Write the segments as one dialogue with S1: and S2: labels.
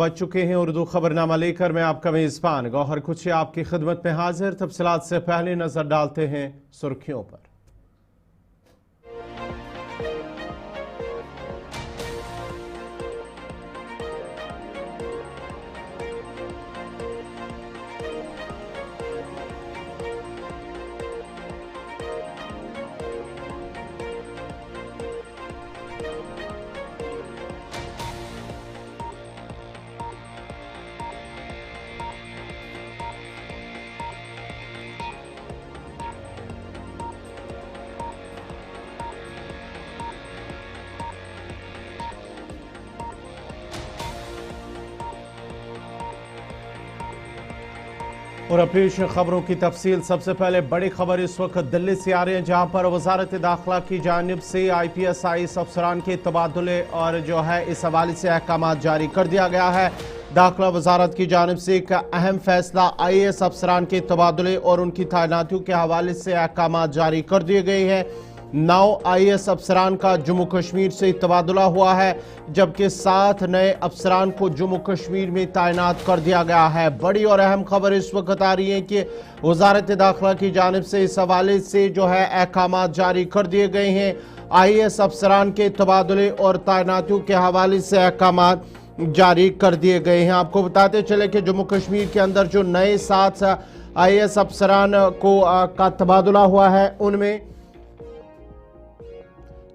S1: बच चुके हैं उर्दू खबरनामा लेकर मैं आपका मेजबान गौहर कुछ आपकी खिदमत में हाजिर। तफसीलात से पहले नजर डालते हैं सुर्खियों पर। और पेश खबरों की तफसील। सबसे पहले बड़ी खबर इस वक्त दिल्ली से आ रही है, जहां पर वजारत दाखिला की जानिब से IPS IAS अफसरान के तबादले और जो है इस हवाले से अहकाम जारी कर दिया गया है। दाखिला वजारत की जानिब से एक अहम फैसला IAS अफसरान के तबादले और उनकी तैनातियों के हवाले से अहकाम जारी कर दिए गए हैं। 9 IAS अफसरान का जम्मू कश्मीर से तबादला हुआ है, जबकि 7 नए अफसरान को जम्मू कश्मीर में तैनात कर दिया गया है। बड़ी और अहम खबर इस वक्त आ रही है कि वजारत दाखिला की जानिब से इस हवाले से जो है अहकाम जारी कर दिए गए हैं। IAS अफसरान के तबादले और तैनातियों के हवाले से अहकाम जारी कर दिए गए हैं। आपको बताते चले कि जम्मू कश्मीर के अंदर जो नए 7 IAS अफसरान का तबादला हुआ है, उनमें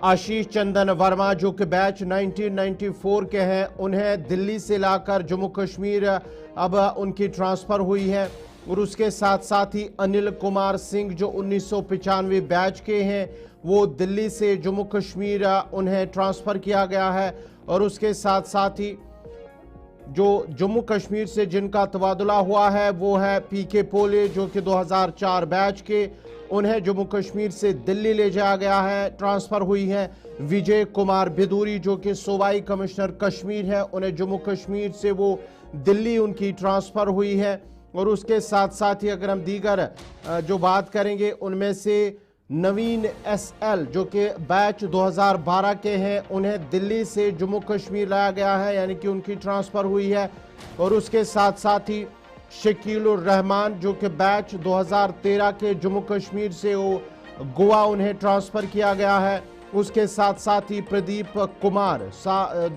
S1: आशीष चंदन वर्मा जो कि बैच 1994 के हैं, उन्हें दिल्ली से लाकर जम्मू कश्मीर अब उनकी ट्रांसफ़र हुई है। और उसके साथ साथ ही अनिल कुमार सिंह जो 1995 बैच के हैं, वो दिल्ली से जम्मू कश्मीर उन्हें ट्रांसफ़र किया गया है। और उसके साथ साथ ही जो जम्मू कश्मीर से जिनका तबादला हुआ है वो है PK पोले जो कि 2004 बैच के, उन्हें जम्मू कश्मीर से दिल्ली ले जाया गया है, ट्रांसफ़र हुई है। विजय कुमार बिदूरी जो कि सूबाई कमिश्नर कश्मीर है, उन्हें जम्मू कश्मीर से वो दिल्ली उनकी ट्रांसफ़र हुई है। और उसके साथ साथ ही अगर हम दीगर जो बात करेंगे, उनमें से नवीन SL जो कि बैच 2012 के हैं, उन्हें दिल्ली से जम्मू कश्मीर लाया गया है, यानी कि उनकी ट्रांसफ़र हुई है। और उसके साथ साथ ही शकीलुर रहमान जो कि बैच 2013 के जम्मू कश्मीर से वो गोवा उन्हें ट्रांसफ़र किया गया है। उसके साथ साथ ही प्रदीप कुमार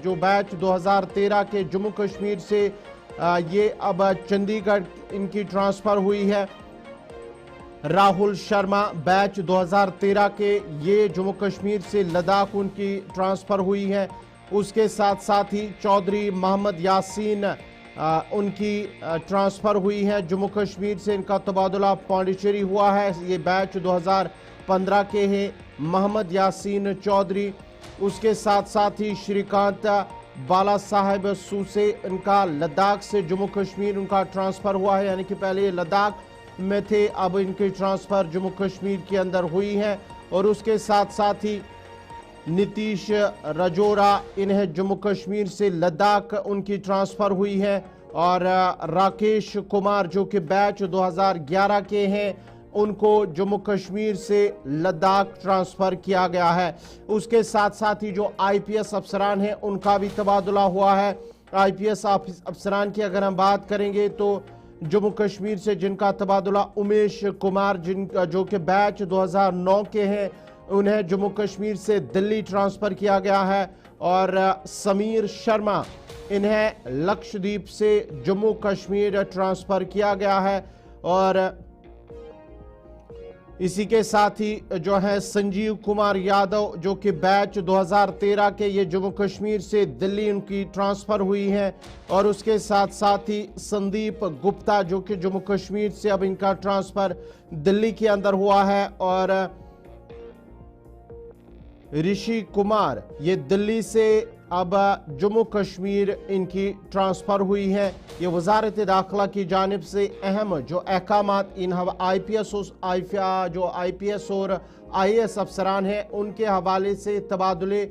S1: जो बैच 2013 के जम्मू कश्मीर से ये अब चंडीगढ़ इनकी ट्रांसफ़र हुई है। राहुल शर्मा बैच 2013 के, ये जम्मू कश्मीर से लद्दाख उनकी ट्रांसफ़र हुई है। उसके साथ साथ ही चौधरी मोहम्मद यासीन उनकी ट्रांसफ़र हुई है जम्मू कश्मीर से, इनका तबादला पांडिचेरी हुआ है। ये बैच 2015 के हैं मोहम्मद यासीन चौधरी। उसके साथ साथ ही श्रीकांत बाला साहेब सूसे, इनका लद्दाख से जम्मू कश्मीर उनका ट्रांसफ़र हुआ है, यानी कि पहले ये लद्दाख में थे, अब इनकी ट्रांसफ़र जम्मू कश्मीर के अंदर हुई है। और उसके साथ साथ ही नीतीश रजौरा, इन्हें जम्मू कश्मीर से लद्दाख उनकी ट्रांसफ़र हुई है। और राकेश कुमार जो कि बैच 2011 के हैं, उनको जम्मू कश्मीर से लद्दाख ट्रांसफ़र किया गया है। उसके साथ साथ ही जो IPS अफसरान हैं, उनका भी तबादला हुआ है। IPS अफसरान की अगर हम बात करेंगे तो जम्मू कश्मीर से जिनका तबादला उमेश कुमार जो कि बैच 2009 के हैं, उन्हें जम्मू कश्मीर से दिल्ली ट्रांसफ़र किया गया है। और समीर शर्मा, इन्हें लक्षद्वीप से जम्मू कश्मीर ट्रांसफ़र किया गया है। और इसी के साथ ही जो है संजीव कुमार यादव जो कि बैच 2013 के, ये जम्मू कश्मीर से दिल्ली उनकी ट्रांसफ़र हुई है। और उसके साथ साथ ही संदीप गुप्ता जो कि जम्मू कश्मीर से अब इनका ट्रांसफ़र दिल्ली के अंदर हुआ है। और ऋषि कुमार, ये दिल्ली से अब जम्मू कश्मीर इनकी ट्रांसफ़र हुई है। ये वजारत दाखिला की जानिब से अहम जो अहकाम इन IPS और IAS अफसरान हैं, उनके हवाले से तबादले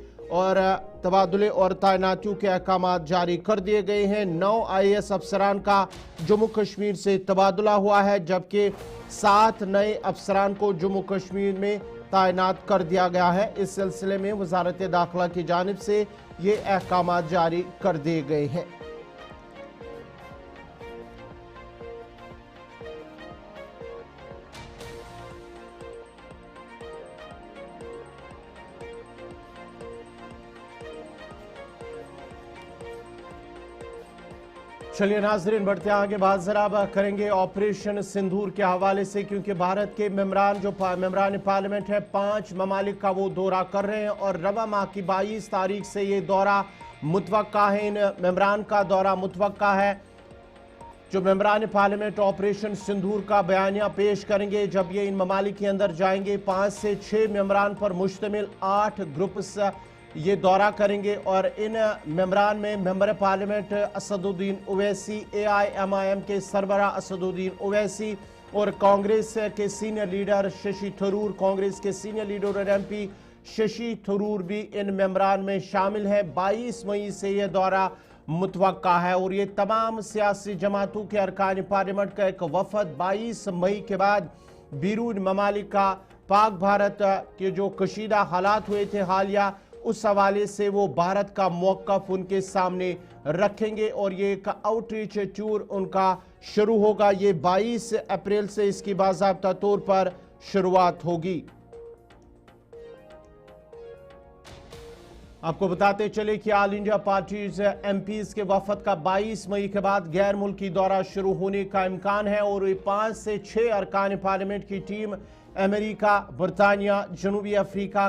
S1: और तैनातियों के अहकाम जारी कर दिए गए हैं। 9 IAS अफसरान का जम्मू कश्मीर से तबादला हुआ है, जबकि 7 नए अफसरान को जम्मू कश्मीर में तैनात कर दिया गया है। इस सिलसिले में वजारत दाखिला की जानिब से ये अहकाम जारी कर दिए गए हैं। चलिए नाजरीन, बढ़ते हैं आगे। बात जरा अब करेंगे ऑपरेशन सिंदूर के हवाले से, क्योंकि भारत के मेम्बरान पार्लियामेंट है 5 ममालिक का वो दौरा कर रहे हैं और रवा माह की 22 तारीख से ये दौरा मुतवक्का है। इन मेम्बरान का दौरा मुतवक्का है। जो मेम्बरान पार्लियामेंट ऑपरेशन सिंदूर का बयानिया पेश करेंगे जब ये इन ममालिक के अंदर जाएंगे। 5 से 6 मेम्बरान पर मुश्तमिल 8 ग्रुप्स ये दौरा करेंगे और इन मेम्बरान में member parliament Asaduddin Owaisi, AIMIM के सरबरा असदुद्दीन ओवैसी और कांग्रेस के सीनियर लीडर शशि थरूर, कांग्रेस के सीनियर लीडर और MP शशि थरूर भी इन मेम्बरान में शामिल है। 22 मई से यह दौरा मुतवक्का है और ये तमाम सियासी जमातों के अरकान पार्लियामेंट का एक वफद 22 मई के बाद बैरून ममालिक का पाक भारत के जो कशीदा हालात हुए थे हालिया, उस हवाले से वो भारत का मौक़िफ़ उनके सामने रखेंगे और ये एक आउटरीच टूर उनका शुरू होगा। ये 22 अप्रैल से इसकी बाज़ाब्ता तौर पर शुरुआत होगी। आपको बताते चले कि ऑल इंडिया पार्टीज MPs के वफद का 22 मई के बाद गैर मुल्की दौरा शुरू होने का इम्कान है और ये 5 से 6 अरकान पार्लियामेंट की टीम अमेरिका, बरतानिया, जनूबी अफ्रीका,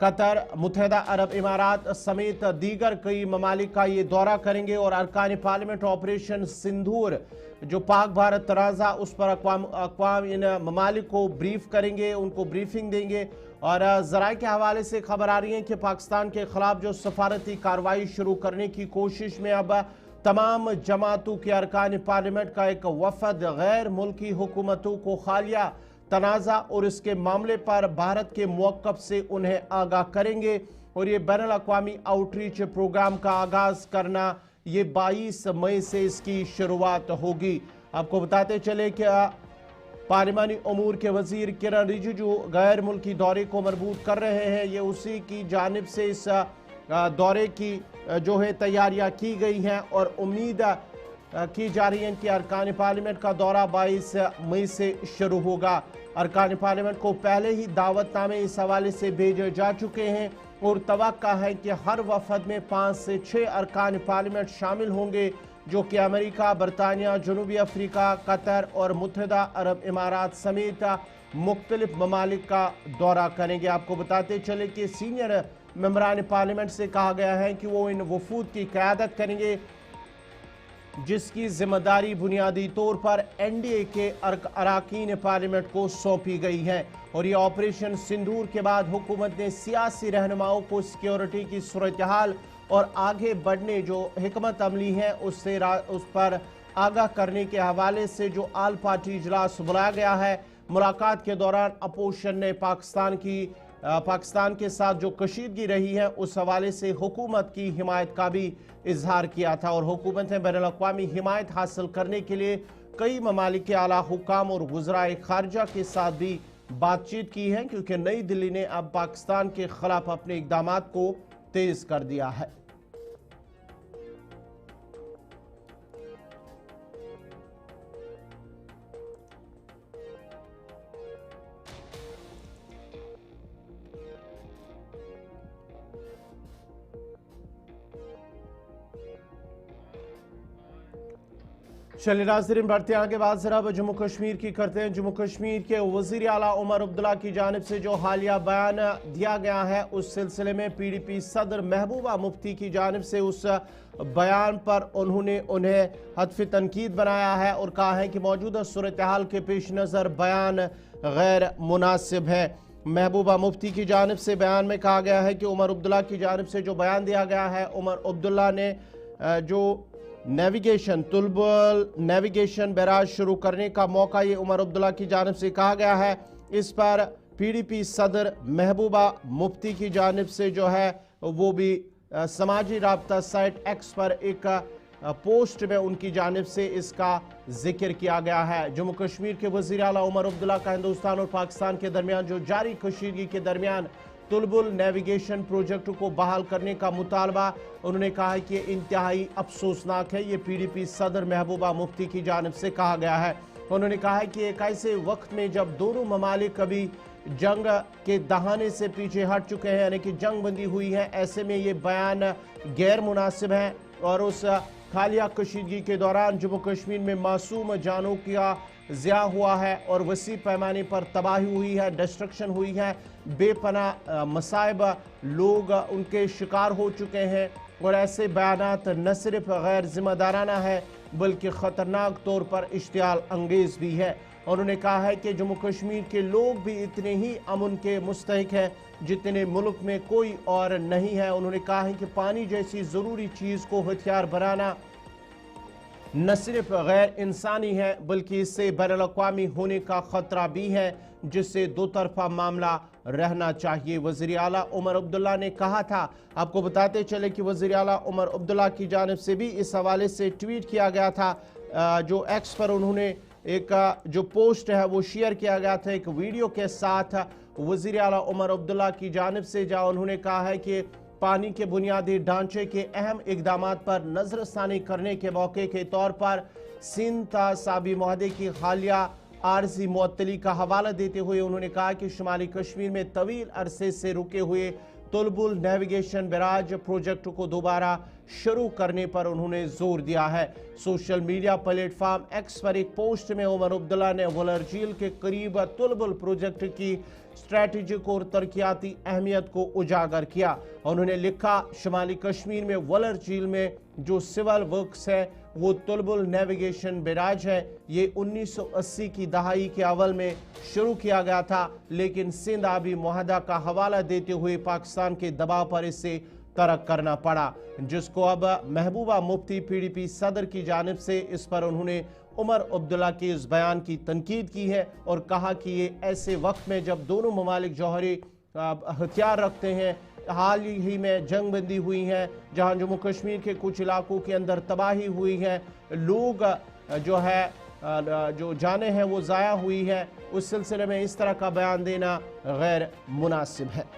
S1: कतर, मुत्तहिदा अरब इमारात समेत दीगर कई ममालिक का ये दौरा करेंगे और अरकान पार्लियामेंट ऑपरेशन सिंदूर जो पाक भारत तनाज़ा उस पर अक़वाम इन ममालिक को ब्रीफ करेंगे, उनको ब्रीफिंग देंगे। और ज़राए के हवाले से खबर आ रही है कि पाकिस्तान के खिलाफ जो सफारती कार्रवाई शुरू करने की कोशिश में अब तमाम जमातों के अरकान पार्लियामेंट का एक वफद गैर मुल्की हुकूमतों को हालिया तनाज़ा और इसके मामले पर भारत के मौक़िफ़ से उन्हें आगाह करेंगे और ये बैनुल अक़वामी आउटरीच प्रोग्राम का आगाज़ करना ये 22 मई से इसकी शुरुआत होगी। आपको बताते चले कि पार्लिमानी अमूर के वज़ीर किरण रिजिजू गैर मुल्की दौरे को मरबूत कर रहे हैं। ये उसी की जानिब से इस दौरे की जो है तैयारियां की गई हैं और उम्मीद की जा रही है कि अरकान पार्लियामेंट का दौरा 22 मई से शुरू होगा। अरकान पार्लियामेंट को पहले ही दावतनामे इस हवाले से भेजे जा चुके हैं और तवक्का है कि हर वफद में 5 से 6 अरकान पार्लियामेंट शामिल होंगे जो कि अमेरिका, बरतानिया, जनूबी अफ्रीका, कतर और मुत्तहिदा अरब इमारात समेत मुख्तलिफ ममालिक का दौरा करेंगे। आपको बताते चले कि सीनियर मेम्बरान पार्लियामेंट से कहा गया है कि वो इन वफूद की क़यादत करेंगे जिसकी जिम्मेदारी बुनियादी तौर पर NDA के अरकान पार्लियामेंट को सौंपी गई है और ये ऑपरेशन सिंदूर के बाद हुकूमत ने सियासी रहनुमाओं को सिक्योरिटी की सूरत हाल और आगे बढ़ने जो हिकमत अमली है उस पर आगाह करने के हवाले से जो आल पार्टी इजलास बुलाया गया है। मुलाकात के दौरान अपोजिशन ने पाकिस्तान के साथ जो कशीदगी रही है उस हवाले से हुकूमत की हिमायत का भी इजहार किया था और हुकूमत ने बैनुल अक़वामी हिमायत हासिल करने के लिए कई ममालिक के आला हुकाम और वज़राए खारजा के साथ भी बातचीत की है, क्योंकि नई दिल्ली ने अब पाकिस्तान के खिलाफ अपने इक़दाम को तेज कर दिया है। चलिए नाज़रीन, बढ़ते आगे। बात जरा जम्मू कश्मीर की करते हैं। जम्मू कश्मीर के वज़ीर आला उमर अब्दुल्ला की जानिब से जो हालिया बयान दिया गया है उस सिलसिले में PDP सदर महबूबा मुफ्ती की जानिब से उस बयान पर उन्हें हदफ तनकीद बनाया है और कहा है कि मौजूदा सूरत हाल के पेश नज़र बयान गैर मुनासिब है। महबूबा मुफ्ती की जानिब से बयान में कहा गया है कि उमर अब्दुल्ला की जानिब से जो बयान दिया गया है, उमर अब्दुल्ला ने जो तुलबुल नेविगेशन बैराज शुरू करने का मौका ये उमर अब्दुल्ला की जानिब से कहा गया है। इस पर PDP सदर महबूबा मुफ्ती की जानिब से जो है वो भी समाजी राब्ता साइट X पर एक पोस्ट में उनकी जानिब से इसका जिक्र किया गया है। जम्मू कश्मीर के वज़ीर आला उमर अब्दुल्ला का हिंदुस्तान और पाकिस्तान के दरमियान जो जारी कशीदगी के दरमियान तुलबुल नेविगेशन प्रोजेक्ट को बहाल करने का मुतालबा, उन्होंने कहा है कि इंतहाई अफसोसनाक है। ये PDP सदर महबूबा मुफ्ती की जानिब से कहा गया है। उन्होंने कहा है कि एक ऐसे वक्त में जब दोनों ममालिक कभी जंग के दहाने से पीछे हट चुके हैं, यानी कि जंग बंदी हुई है, ऐसे में ये बयान गैर मुनासिब है और उस हालिया कशीदगी के दौरान जम्मू कश्मीर में मासूम जानों का ज़िया हुआ है और वसी पैमाने पर तबाही हुई है, डिस्ट्रक्शन हुई है, बेपनाह मसाइब लोग उनके शिकार हो चुके हैं। और ऐसे बयानात न सिर्फ गैर जिम्मेदाराना है बल्कि ख़तरनाक तौर पर इश्तियाल अंगेज़ भी है। उन्होंने कहा है कि जम्मू कश्मीर के लोग भी इतने ही अमन के मुस्तहिक हैं जितने मुल्क में कोई और नहीं है। उन्होंने कहा है कि पानी जैसी ज़रूरी चीज़ को हथियार बनाना न सिर्फ गैर इंसानी है बल्कि इससे बैनुल-अक़वामी होने का ख़तरा भी है, जिससे दो तरफा मामला रहना चाहिए। वज़ीर आला उमर अब्दुल्ला ने कहा था। आपको बताते चले कि वज़ीर आला उमर अब्दुल्ला की जानिब से भी इस हवाले से ट्वीट किया गया था, जो एक्स पर उन्होंने एक जो पोस्ट है वो शेयर किया गया था एक वीडियो के साथ वज़ीर आला उमर अब्दुल्ला की जानिब से, जहाँ उन्होंने कहा है कि पानी के बुनियादी ढांचे के अहम इकदाम पर नजरसानी करने के मौके के तौर पर सिंध साबी मुआहदे की हालिया आर्जी मुअत्तली का हवाला देते हुए उन्होंने कहा कि शुमाली कश्मीर में तवील अरसे से रुके हुए तुलबुल नेविगेशन बैराज प्रोजेक्ट को दोबारा शुरू करने पर उन्होंने जोर दिया है। सोशल मीडिया प्लेटफॉर्म एक्स पर एक पोस्ट में उमर अब्दुल्ला ने वलर झील के करीब तुलबुल प्रोजेक्ट की स्ट्रैटेजिक और तरक्याती अहमियत को उजागर किया। उन्होंने लिखा, शुमाली कश्मीर में वलर झील में जो सिविल वर्क्स है वो तुलबुल नेविगेशन बैराज है। ये 1980 की दहाई के अवल में शुरू किया गया था, लेकिन सिंध आबी मुआहदा का हवाला देते हुए पाकिस्तान के दबाव पर इसे तर्क करना पड़ा, जिसको अब महबूबा मुफ्ती PDP सदर की जानिब से इस पर उन्होंने उमर अब्दुल्ला के इस बयान की तनकीद की है और कहा कि ये ऐसे वक्त में जब दोनों ममालिक जौहरी हथियार रखते हैं, हाल ही में जंग बंदी हुई है, जहां जम्मू कश्मीर के कुछ इलाकों के अंदर तबाही हुई है, लोग जो है जो जाने हैं वो ज़ाया हुई है, उस सिलसिले में इस तरह का बयान देना गैर मुनासिब है।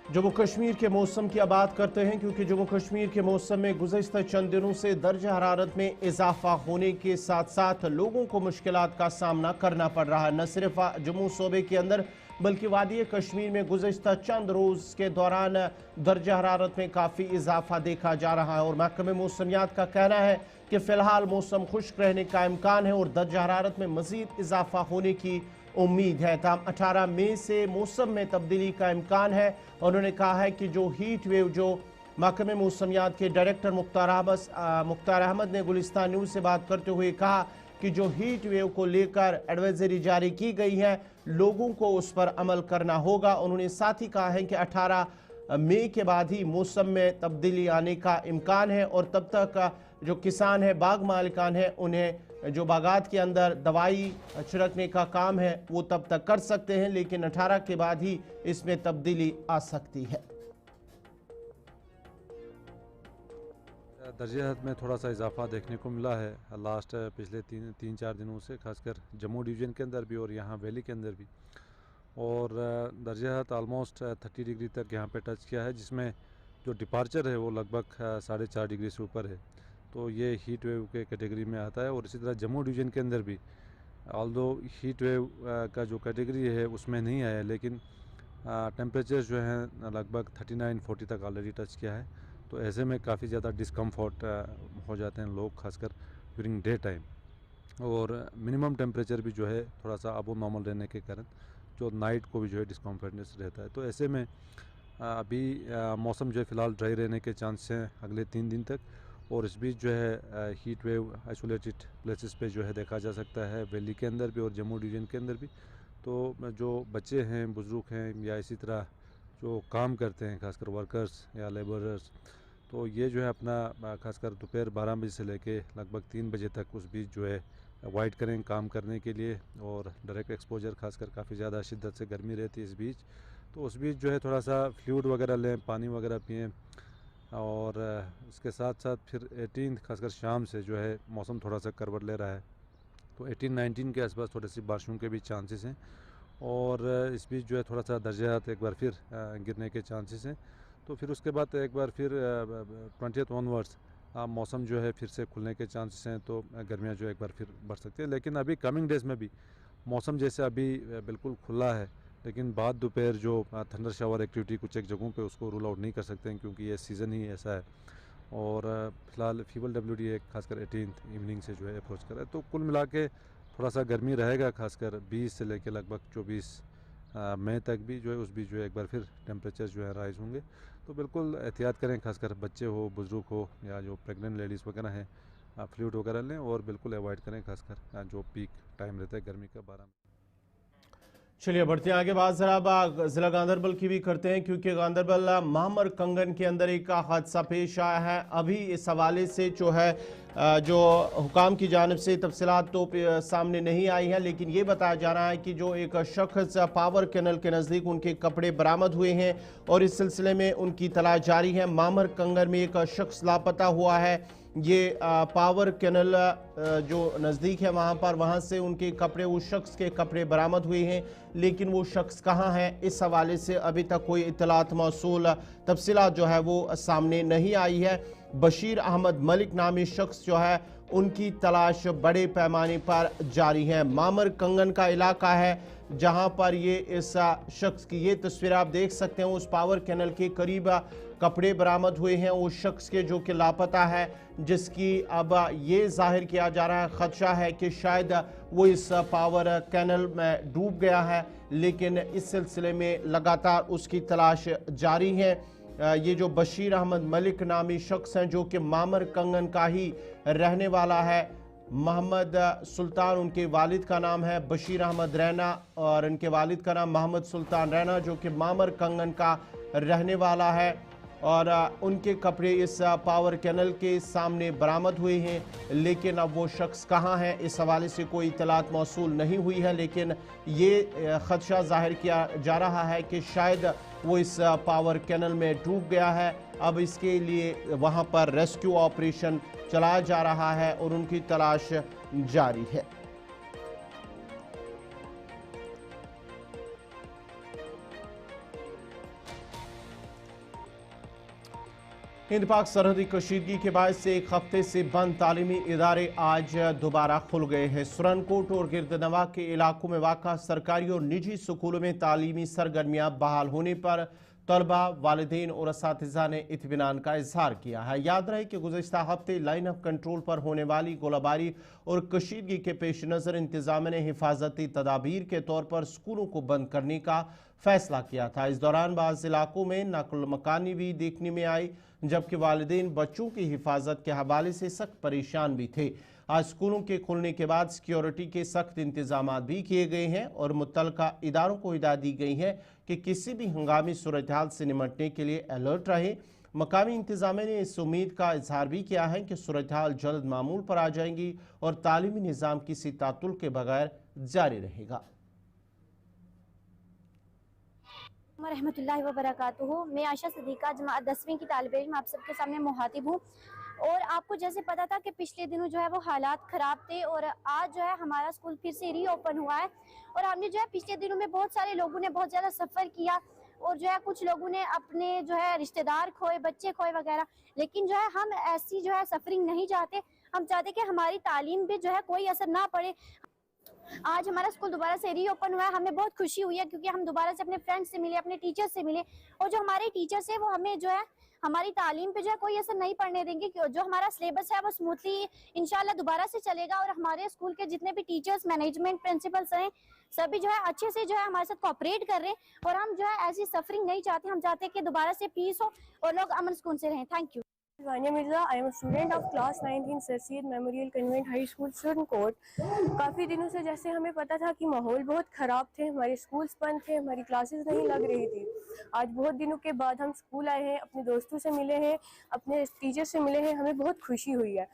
S1: जम्मू कश्मीर के मौसम की बात करते हैं, क्योंकि जम्मू कश्मीर के मौसम में गुज़श्ता चंद दिनों से दर्ज हरारत में इजाफा होने के साथ साथ लोगों को मुश्किलात का सामना करना पड़ रहा है। न सिर्फ जम्मू सूबे के अंदर बल्कि वादी कश्मीर में गुज़श्ता चंद रोज़ के दौरान दर्ज हरारत में काफ़ी इजाफा देखा जा रहा है और महकमे मौसमियात का कहना है कि फ़िलहाल मौसम खुश्क रहने का इम्कान है और दर्ज हरारत में मज़ीद इजाफा होने की उम्मीद है। तमाम 18 मई से मौसम में तब्दीली का इम्कान है। उन्होंने कहा है कि जो हीट वेव, जो महकमे मौसमियात के डायरेक्टर मुख्तार अहमद ने गुलिस्तान न्यूज़ से बात करते हुए कहा कि जो हीट वेव को लेकर एडवाइजरी जारी की गई है, लोगों को उस पर अमल करना होगा। उन्होंने साथ ही कहा है कि 18 मई के बाद ही मौसम में तब्दीली आने का इम्कान है और तब तक जो किसान है, बाग मालिकान है, उन्हें जो बागात के अंदर दवाई छिड़कने का काम है वो तब तक कर सकते हैं, लेकिन 18 के बाद ही इसमें तब्दीली आ सकती है।
S2: दर्जात में थोड़ा सा इजाफा देखने को मिला है लास्ट पिछले तीन चार दिनों से, खासकर जम्मू डिवीज़न के अंदर भी और यहाँ वैली के अंदर भी। और दर्जात आलमोस्ट 30 डिग्री तक यहाँ पे टच किया है, जिसमें जो डिपार्चर है वो लगभग 4.5 डिग्री से ऊपर है। तो ये हीट वेव के कैटेगरी में आता है। और इसी तरह जम्मू डिवीज़न के अंदर भी ऑल्दो हीट वेव का जो कैटेगरी है उसमें नहीं आया, लेकिन टेम्परेचर जो है लगभग 39-40 तक ऑलरेडी टच किया है। तो ऐसे में काफ़ी ज़्यादा डिस्कम्फर्ट हो जाते हैं लोग, खासकर ड्यूरिंग डे टाइम। और मिनिमम टेम्परेचर भी जो है थोड़ा सा अबो नॉर्मल रहने के कारण जो नाइट को भी जो है डिस्कम्फर्टनेस रहता है। तो ऐसे में अभी मौसम जो है फ़िलहाल ड्राई रहने के चांस हैं अगले 3 दिन तक। और इस बीच जो है हीट वेव आइसोलेटेड प्लेसेस पे जो है देखा जा सकता है, वैली के अंदर भी और जम्मू डिवीज़न के अंदर भी। तो जो बच्चे हैं, बुज़ुर्ग हैं, या इसी तरह जो काम करते हैं खासकर वर्कर्स या लेबरर्स, तो ये जो है अपना खासकर दोपहर 12 बजे से लेके लगभग 3 बजे तक उस बीच जो है अवॉइड करें काम करने के लिए। और डायरेक्ट एक्सपोजर खासकर काफ़ी ज़्यादा शिद्दत से गर्मी रहती है इस बीच, तो उस बीच जो है थोड़ा सा फ्लूइड वगैरह लें, पानी वगैरह पिएँ। और इसके साथ साथ फिर 18 खासकर शाम से जो है मौसम थोड़ा सा करवट ले रहा है, तो 18-19 के आसपास थोड़ी सी बारिशों के भी चांसेस हैं। और इस बीच जो है थोड़ा सा दर्जात एक बार फिर गिरने के चांसेस हैं। तो फिर उसके बाद एक बार फिर 20th ऑनवर्ड्स मौसम जो है फिर से खुलने के चांसेस हैं, तो गर्मियाँ जो एक बार फिर बढ़ सकती है। लेकिन अभी कमिंग डेज़ में भी मौसम जैसे अभी बिल्कुल खुला है, लेकिन बाद दोपहर जो थंडर शावर एक्टिविटी कुछ एक जगहों पे उसको रूल आउट नहीं कर सकते हैं, क्योंकि ये सीज़न ही ऐसा है। और फ़िलहाल फीवल WDA खासकर 18th इवनिंग से जो है अप्रोच कर रहा है, तो कुल मिला के थोड़ा सा गर्मी रहेगा, खासकर 20 से लेकर लगभग 24 मई तक भी जो है उस बीच जो है एक बार फिर टेम्परेचर जो है राइज़ होंगे। तो बिल्कुल एहतियात करें, खासकर बच्चे हो, बुज़ुर्ग हो या जो प्रेग्नेंट लेडीज़ वगैरह हैं, फ्लूइड वगैरह लें और बिल्कुल अवॉइड करें, खासकर जो पीक टाइम रहता है गर्मी का 12।
S1: चलिए बढ़ते हैं आगे। बात जरा जिला गांधरबल की भी करते हैं, क्योंकि गांधरबल मामर कंगन के अंदर एक हादसा पेश आया है। अभी इस हवाले से जो है जो हुकाम की जानिब से तफसीलात तो सामने नहीं आई है, लेकिन ये बताया जा रहा है कि जो एक शख्स पावर कैनल के नज़दीक उनके कपड़े बरामद हुए हैं और इस सिलसिले में उनकी तलाश जारी है। मामर कंगन में एक शख्स लापता हुआ है। ये पावर कैनल जो नज़दीक है वहाँ से उनके कपड़े, उस शख्स के कपड़े बरामद हुए हैं, लेकिन वो शख्स कहाँ है, इस हवाले से अभी तक कोई इत्तलात मौसूल तफसीलात जो है वो सामने नहीं आई है। बशीर अहमद मलिक नामी शख्स जो है उनकी तलाश बड़े पैमाने पर जारी है। मामर कंगन का इलाका है जहां पर ये इस शख्स की ये तस्वीर आप देख सकते हैं। उस पावर कैनल के करीब कपड़े बरामद हुए हैं उस शख्स के जो कि लापता है, जिसकी अब ये जाहिर किया जा रहा है खदशा है कि शायद वो इस पावर कैनल में डूब गया है, लेकिन इस सिलसिले में लगातार उसकी तलाश जारी है। ये जो बशीर अहमद मलिक नामी शख्स हैं जो कि मामर कंगन का ही रहने वाला है, मोहम्मद सुल्तान उनके वालिद का नाम है, बशीर अहमद रैना, और इनके वालिद का नाम मोहम्मद सुल्तान रैना, जो कि मामर कंगन का रहने वाला है। और उनके कपड़े इस पावर कैनल के सामने बरामद हुए हैं, लेकिन अब वो शख्स कहाँ है इस हवाले से कोई इत्तलात मौसूल नहीं हुई है। लेकिन ये खदशा जाहिर किया जा रहा है कि शायद वो इस पावर कैनल में डूब गया है। अब इसके लिए वहाँ पर रेस्क्यू ऑपरेशन चलाया जा रहा है और उनकी तलाश जारी है। हिंद पाक सरहदी कशीदगी के बाद से एक हफ्ते से बंद तालीमी इदारे आज दोबारा खुल गए हैं। सुरनकोट और गिरदनवा के इलाकों में वाक़ा सरकारी और निजी स्कूलों में तालीमी सरगर्मियां बहाल होने पर तलबा, वालिदैन और असातिज़ा ने इत्मीनान का इजहार किया है। याद रहे कि गुज़श्ता हफ्ते लाइन ऑफ कंट्रोल पर होने वाली गोलाबारी और कशीदगी के पेश नज़र इंतज़ाम ने हिफाजती तदाबीर के तौर पर स्कूलों को बंद करने का फैसला किया था। इस दौरान बाज़ इलाकों में नकल मकानी भी देखने में आई, जबकि वालिदैन बच्चों की हिफाजत के हवाले से सख्त परेशान भी थे। आज स्कूलों के खुलने के बाद सिक्योरिटी के सख्त इंतजाम भी किए गए हैं और मुतल्लिका इदारों को हिदायत दी गई है कि किसी भी हंगामी सूरत हाल से निमटने के लिए अलर्ट रहे। मकामी इंतजामिया ने इस उम्मीद का इजहार भी किया है कि सूरत हाल जल्द मामूल पर आ जाएंगी और तालीमी निज़ाम किसी तातुल के बगैर जारी रहेगा।
S3: रहमतुल्लाहि व बरकातुहू। मैं आशा सदीका जमात 10वीं की तालिब इल्म आप सबके सामने मुहातिब हूँ। और आपको जैसे पता था कि पिछले दिनों जो है वो हालात ख़राब थे और आज जो है हमारा स्कूल फिर से रीओपन हुआ है। और हमने जो है पिछले दिनों में बहुत सारे लोगों ने बहुत ज़्यादा सफ़र किया और जो है कुछ लोगों ने अपने जो है रिश्तेदार खोए, बच्चे खोए वगैरह, लेकिन जो है हम ऐसी जो है सफरिंग नहीं चाहते। हम चाहते कि हमारी तालीम पे जो है कोई असर ना पड़े। आज हमारा स्कूल दोबारा से रीओपन हुआ है, हमें बहुत खुशी हुई है क्योंकि हम दोबारा से अपने फ्रेंड्स से मिले, अपने टीचर्स से मिले। और जो हमारे टीचर्स है वो हमें जो है हमारी तालीम पे जो है कोई असर नहीं पड़ने देंगे। जो हमारा सिलेबस है वो स्मूथली इंशाल्लाह दोबारा से चलेगा और हमारे स्कूल के जितने भी टीचर्स, मैनेजमेंट, प्रिंसिपल्स हैं, सभी जो है अच्छे से जो है हमारे साथ कोऑपरेट कर रहे हैं। और हम जो है ऐसी सफरिंग नहीं चाहते, हम चाहते हैं कि दोबारा से पीस हो और लोग अमन सुकून से रहें। Thank you.
S4: Vania Mirza, I am student of class 9 in Sir Syed Memorial Convent High School Surankote. काफ़ी दिनों से जैसे हमें पता था कि माहौल बहुत ख़राब थे, हमारे स्कूल्स बंद थे, हमारी क्लासेस नहीं लग रही थी। आज बहुत दिनों के बाद हम स्कूल आए हैं, अपने दोस्तों से मिले हैं, अपने टीचर से मिले हैं, हमें बहुत खुशी हुई है।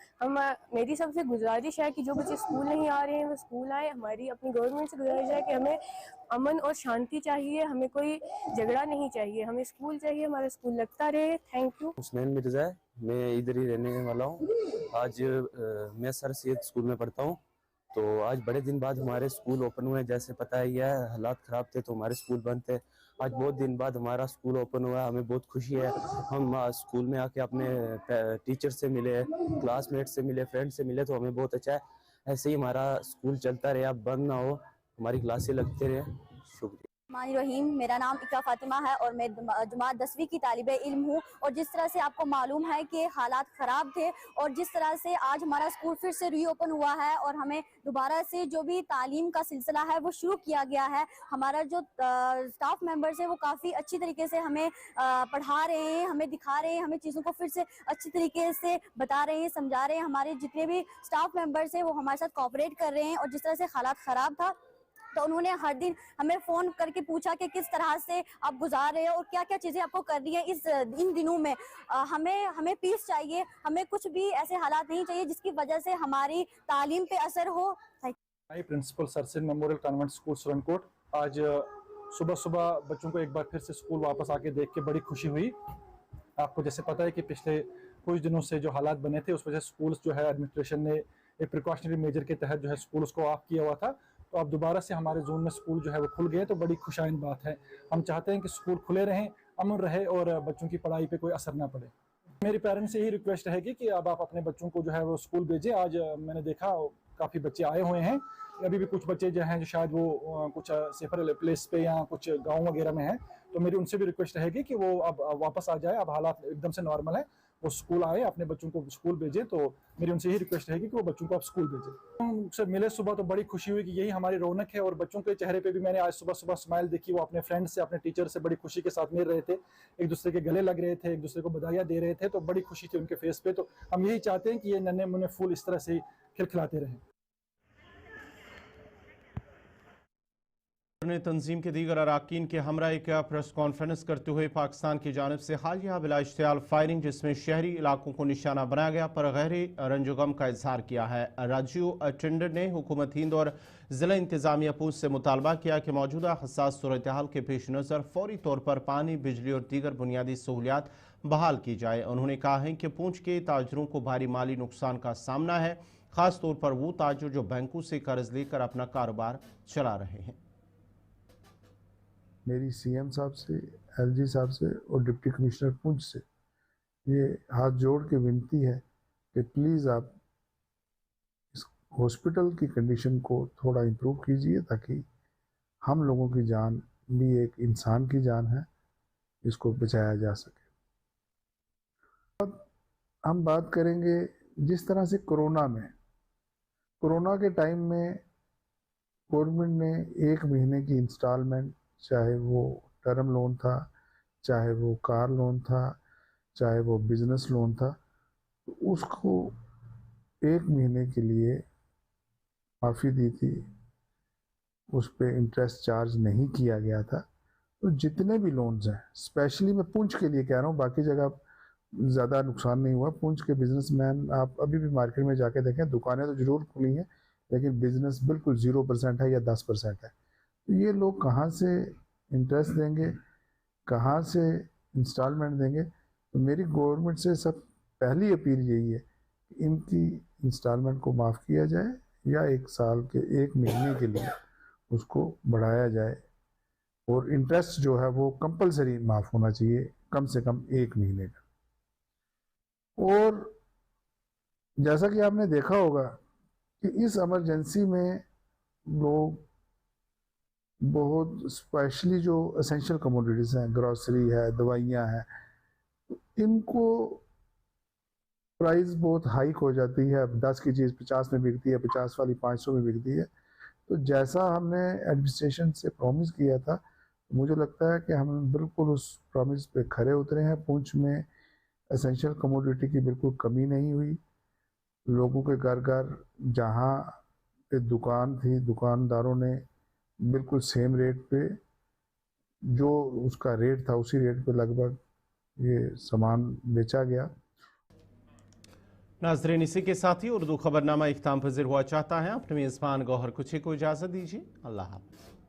S4: मेरी सबसे गुजारिश है कि जो बच्चे स्कूल नहीं आ रहे हैं वो स्कूल आए। हमारी अपनी गवर्नमेंट से गुजारिश है कि हमें अमन और शांति चाहिए, हमें कोई झगड़ा नहीं चाहिए, हमें स्कूल चाहिए, हमारा स्कूल लगता रहे। Thank you.
S5: हुसनैन मिर्ज़ा है, मैं इधर ही रहने वाला हूँ। आज मैं सर सैयद स्कूल में पढ़ता हूँ। तो आज बड़े दिन बाद हमारे स्कूल ओपन हुए। जैसे पता ही है हालात ख़राब थे तो हमारे स्कूल बंद थे। आज बहुत दिन बाद हमारा स्कूल ओपन हुआ, हमें बहुत खुशी है। हम स्कूल में आके अपने टीचर से मिले, क्लासमेट से मिले, फ्रेंड से मिले, तो हमें बहुत अच्छा है। ऐसे ही हमारा स्कूल चलता रहे, अब बंद ना हो। हमारी क्लासें लगते रहे। शुक्रिया।
S6: रहीम, मेरा नाम इकरा फातिमा है और मैं जमात 10वीं की तालिबे इल्म हूँ। और जिस तरह से आपको मालूम है कि हालात ख़राब थे और जिस तरह से आज हमारा स्कूल फिर से रीओपन हुआ है और हमें दोबारा से जो भी तालीम का सिलसिला है वो शुरू किया गया है। हमारा जो स्टाफ मेंबर्स है वो काफ़ी अच्छी तरीके से हमें पढ़ा रहे हैं, हमें दिखा रहे हैं, हमें चीज़ों को फिर से अच्छी तरीके से बता रहे हैं, समझा रहे हैं। हमारे जितने भी स्टाफ मेंबर्स हैं वो हमारे साथ कोऑपरेट कर रहे हैं। और जिस तरह से हालात ख़राब था तो उन्होंने हर दिन हमें फ़ोन करके पूछा कि किस तरह से आप गुजार रहे हो और क्या क्या चीज़ें आपको करनी है इन दिनों में। हमें पीस चाहिए, हमें कुछ भी ऐसे हालात नहीं चाहिए जिसकी वजह से हमारी तालीम पे असर हो।
S7: प्रिंसिपल सरसिन मेमोरियल कॉन्वेंट स्कूल सुरनकोट। आज सुबह सुबह बच्चों को एक बार फिर से स्कूल वापस आके देख के बड़ी खुशी हुई। आपको जैसे पता है कि पिछले कुछ दिनों से जो हालात बने थे उस वजह से स्कूल जो है एडमिनिस्ट्रेशन ने एक प्रिकॉशनरी मेजर के तहत जो है स्कूल उसको ऑफ किया हुआ था। तो अब दोबारा से हमारे जोन में स्कूल जो है वो खुल गए, तो बड़ी खुशाइन बात है। हम चाहते हैं कि स्कूल खुले रहें, अमन रहे और बच्चों की पढ़ाई पे कोई असर ना पड़े। मेरी पेरेंट्स से यही रिक्वेस्ट रहेगी कि अब आप अपने बच्चों को जो है वो स्कूल भेजें। आज मैंने देखा काफ़ी बच्चे आए हुए हैं, अभी भी कुछ बच्चे जो हैं जो शायद वो कुछ सेफर प्लेस पे या कुछ गाँव वगैरह में हैं, तो मेरी उनसे भी रिक्वेस्ट रहेगी कि वो अब वापस आ जाए। अब हालात एकदम से नॉर्मल है, वो स्कूल आए, अपने बच्चों को स्कूल भेजें। तो मेरी उनसे यही रिक्वेस्ट रहेगी कि वो बच्चों को आप स्कूल भेजें। उनसे मिले सुबह तो बड़ी खुशी हुई कि यही हमारी रौनक है। और बच्चों के चेहरे पे भी मैंने आज सुबह सुबह स्माइल देखी। वो अपने फ्रेंड से, अपने टीचर से बड़ी खुशी के साथ मिल रहे थे, एक दूसरे के गले लग रहे थे, एक दूसरे को बधाइयाँ दे रहे थे। तो बड़ी खुशी थी उनके फेस पे। तो हम यही चाहते हैं कि ये नन्हे मुन्ने फूल इस तरह से खिलखिलाते रहें।
S1: तंजीम के दीगर अरकान के हमरा एक प्रेस कॉन्फ्रेंस करते हुए पाकिस्तान की जानिब से हालिया बिलाइश्तियाल फायरिंग जिसमें शहरी इलाकों को निशाना बनाया गया पर गहरे रंजोगम का इजहार किया है। राजीव टेंडर ने हुकूमत हिंद और ज़िला इंतजामिया पूंछ से मुतालबा किया कि मौजूदा हसास सूरत हाल के पेश नज़र फौरी तौर पर पानी, बिजली और दीगर बुनियादी सहूलियात बहाल की जाए। उन्होंने कहा है कि पूंछ के ताजरों को भारी माली नुकसान का सामना है, खास तौर पर वो ताजर जो बैंकों से कर्ज लेकर अपना कारोबार चला रहे हैं।
S8: मेरी सीएम साहब से, एलजी साहब से और डिप्टी कमिश्नर पुंछ से ये हाथ जोड़ के विनती है कि प्लीज़ आप इस हॉस्पिटल की कंडीशन को थोड़ा इम्प्रूव कीजिए ताकि हम लोगों की जान भी एक इंसान की जान है, इसको बचाया जा सके। अब हम बात करेंगे जिस तरह से कोरोना के टाइम में गवर्नमेंट ने 1 महीने की इंस्टॉलमेंट, चाहे वो टर्म लोन था, चाहे वो कार लोन था, चाहे वो बिज़नेस लोन था, तो उसको 1 महीने के लिए माफ़ी दी थी, उस पर इंटरेस्ट चार्ज नहीं किया गया था। तो जितने भी लोन्स हैं, स्पेशली मैं पुंछ के लिए कह रहा हूँ, बाकी जगह ज़्यादा नुकसान नहीं हुआ। पुंछ के बिजनेसमैन आप अभी भी मार्केट में जाके देखें, दुकानें तो ज़रूर खुली हैं लेकिन बिज़नेस बिल्कुल 0% है या 10% है। तो ये लोग कहाँ से इंटरेस्ट देंगे, कहाँ से इंस्टॉलमेंट देंगे? तो मेरी गवर्नमेंट से सब पहली अपील यही है कि इनकी इंस्टॉलमेंट को माफ़ किया जाए या 1 साल के 1 महीने के लिए उसको बढ़ाया जाए और इंटरेस्ट जो है वो कंपलसरी माफ़ होना चाहिए, कम से कम 1 महीने का। और जैसा कि आपने देखा होगा कि इस इमरजेंसी में लोग बहुत स्पेशली जो एसेंशियल कमोडिटीज़ हैं, ग्रॉसरी है, दवाइयाँ हैं, इनको प्राइस बहुत हाइक हो जाती है। अब 10 की चीज़ 50 में बिकती है, 50 वाली 500 में बिकती है। तो जैसा हमने एडमिनिस्ट्रेशन से प्रॉमिस किया था, मुझे लगता है कि हम बिल्कुल उस प्रॉमिस पे खरे उतरे हैं। पुंछ में एसेंशियल कमोडिटी की बिल्कुल कमी नहीं हुई। लोगों के घर घर जहाँ पे दुकान थी, दुकानदारों ने बिल्कुल सेम रेट पे, जो उसका रेट था उसी रेट पे लगभग ये सामान बेचा गया।
S1: नाज़रीन, इसी के साथ ही उर्दू खबरनामा इख्तिताम पज़ीर हुआ चाहता है। अपने मेज़बान गौहर कुछी को इजाज़त दीजिए। अल्लाह हाफ़िज़।